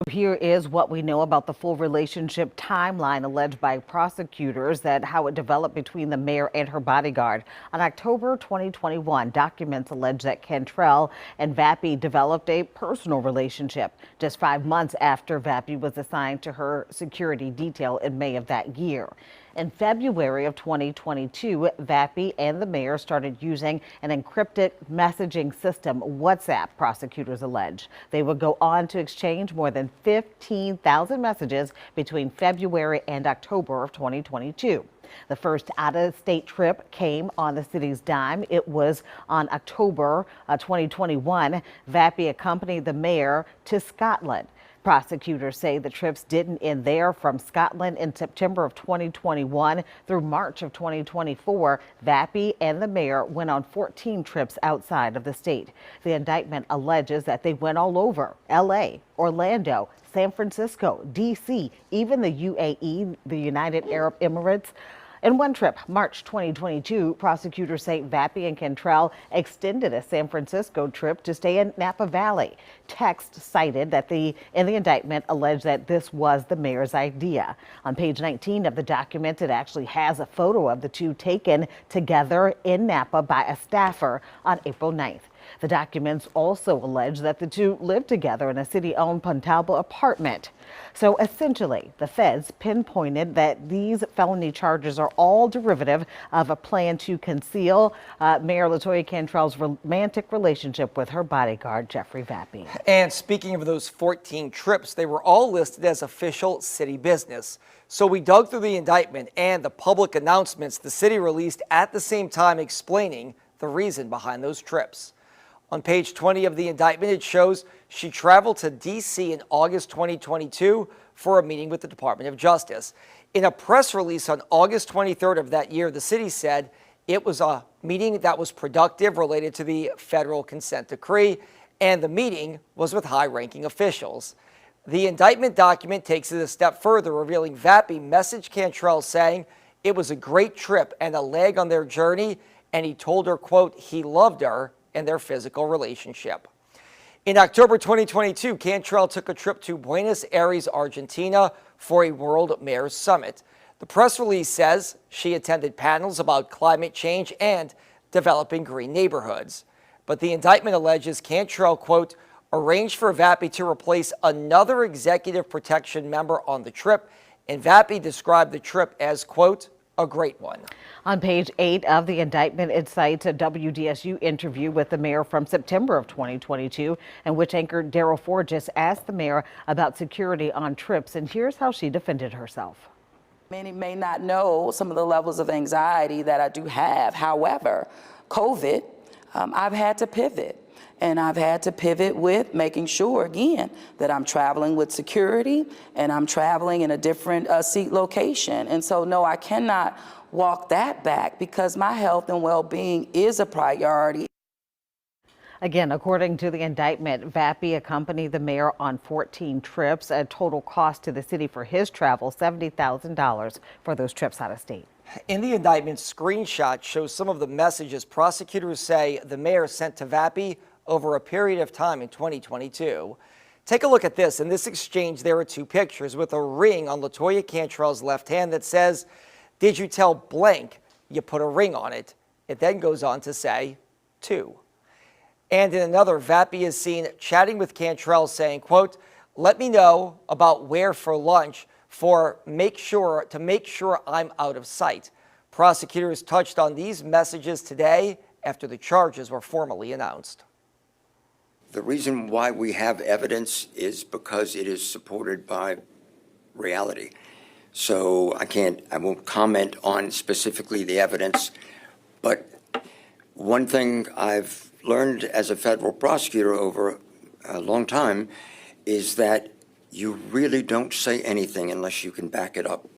Here is what we know about the full relationship timeline alleged by prosecutors, that how it developed between the mayor and her bodyguard. On October 2021, documents allege that Cantrell and Vappie developed a personal relationship just 5 months after Vappie was assigned to her security detail in May of that year. In February of 2022, Vappie and the mayor started using an encrypted messaging system, WhatsApp, prosecutors allege. They would go on to exchange more than 15,000 messages between February and October of 2022. The first out-of-state trip came on the city's dime. It was on October 2021. Vappie accompanied the mayor to Scotland. Prosecutors say the trips didn't end there. From Scotland in September of 2021 through March of 2024, Vappie and the mayor went on 14 trips outside of the state. The indictment alleges that they went all over: L.A., Orlando, San Francisco, D.C., even the UAE, the United Arab Emirates. In one trip, March 2022, prosecutors say Vappie and Cantrell extended a San Francisco trip to stay in Napa Valley. Text cited that in the indictment alleged that this was the mayor's idea. On page 19 of the document, it actually has a photo of the two taken together in Napa by a staffer on April 9th. The documents also allege that the two lived together in a city-owned Pontalba apartment. So essentially, the feds pinpointed that these felony charges are all derivative of a plan to conceal Mayor LaToya Cantrell's romantic relationship with her bodyguard, Jeffrey Vappie. And speaking of those 14 trips, they were all listed as official city business. So we dug through the indictment and the public announcements the city released at the same time, explaining the reason behind those trips. On page 20 of the indictment, it shows she traveled to D.C. in August 2022 for a meeting with the Department of Justice. In a press release on August 23rd of that year, the city said it was a meeting that was productive related to the federal consent decree, and the meeting was with high-ranking officials. The indictment document takes it a step further, revealing Vappie messaged Cantrell saying it was a great trip and a leg on their journey, and he told her, quote, he loved her and their physical relationship. In October 2022, Cantrell took a trip to Buenos Aires, Argentina for a World Mayors Summit. The press release says she attended panels about climate change and developing green neighborhoods. But the indictment alleges Cantrell, quote, arranged for Vappie to replace another executive protection member on the trip, and Vappie described the trip as, quote, a great one. On page 8 of the indictment, it cites a WDSU interview with the mayor from September of 2022, in which anchor Daryl Forges asked the mayor about security on trips, and here's how she defended herself. Many may not know some of the levels of anxiety that I do have. However, COVID, I've had to pivot. And I've had to pivot with making sure, again, that I'm traveling with security and I'm traveling in a different seat location. And so, no, I cannot walk that back because my health and well-being is a priority. Again, according to the indictment, Vappie accompanied the mayor on 14 trips, a total cost to the city for his travel, $70,000 for those trips out of state. In the indictment, screenshot shows some of the messages prosecutors say the mayor sent to Vappie over a period of time in 2022. Take a look at this. In this exchange, there are two pictures with a ring on LaToya Cantrell's left hand that says, did you tell blank you put a ring on it? It then goes on to say, to. And in another, Vappie is seen chatting with Cantrell saying, quote, let me know about where for lunch to make sure I'm out of sight. Prosecutors touched on these messages today after the charges were formally announced. The reason why we have evidence is because it is supported by reality. So I won't comment on specifically the evidence, but one thing I've learned as a federal prosecutor over a long time is that you really don't say anything unless you can back it up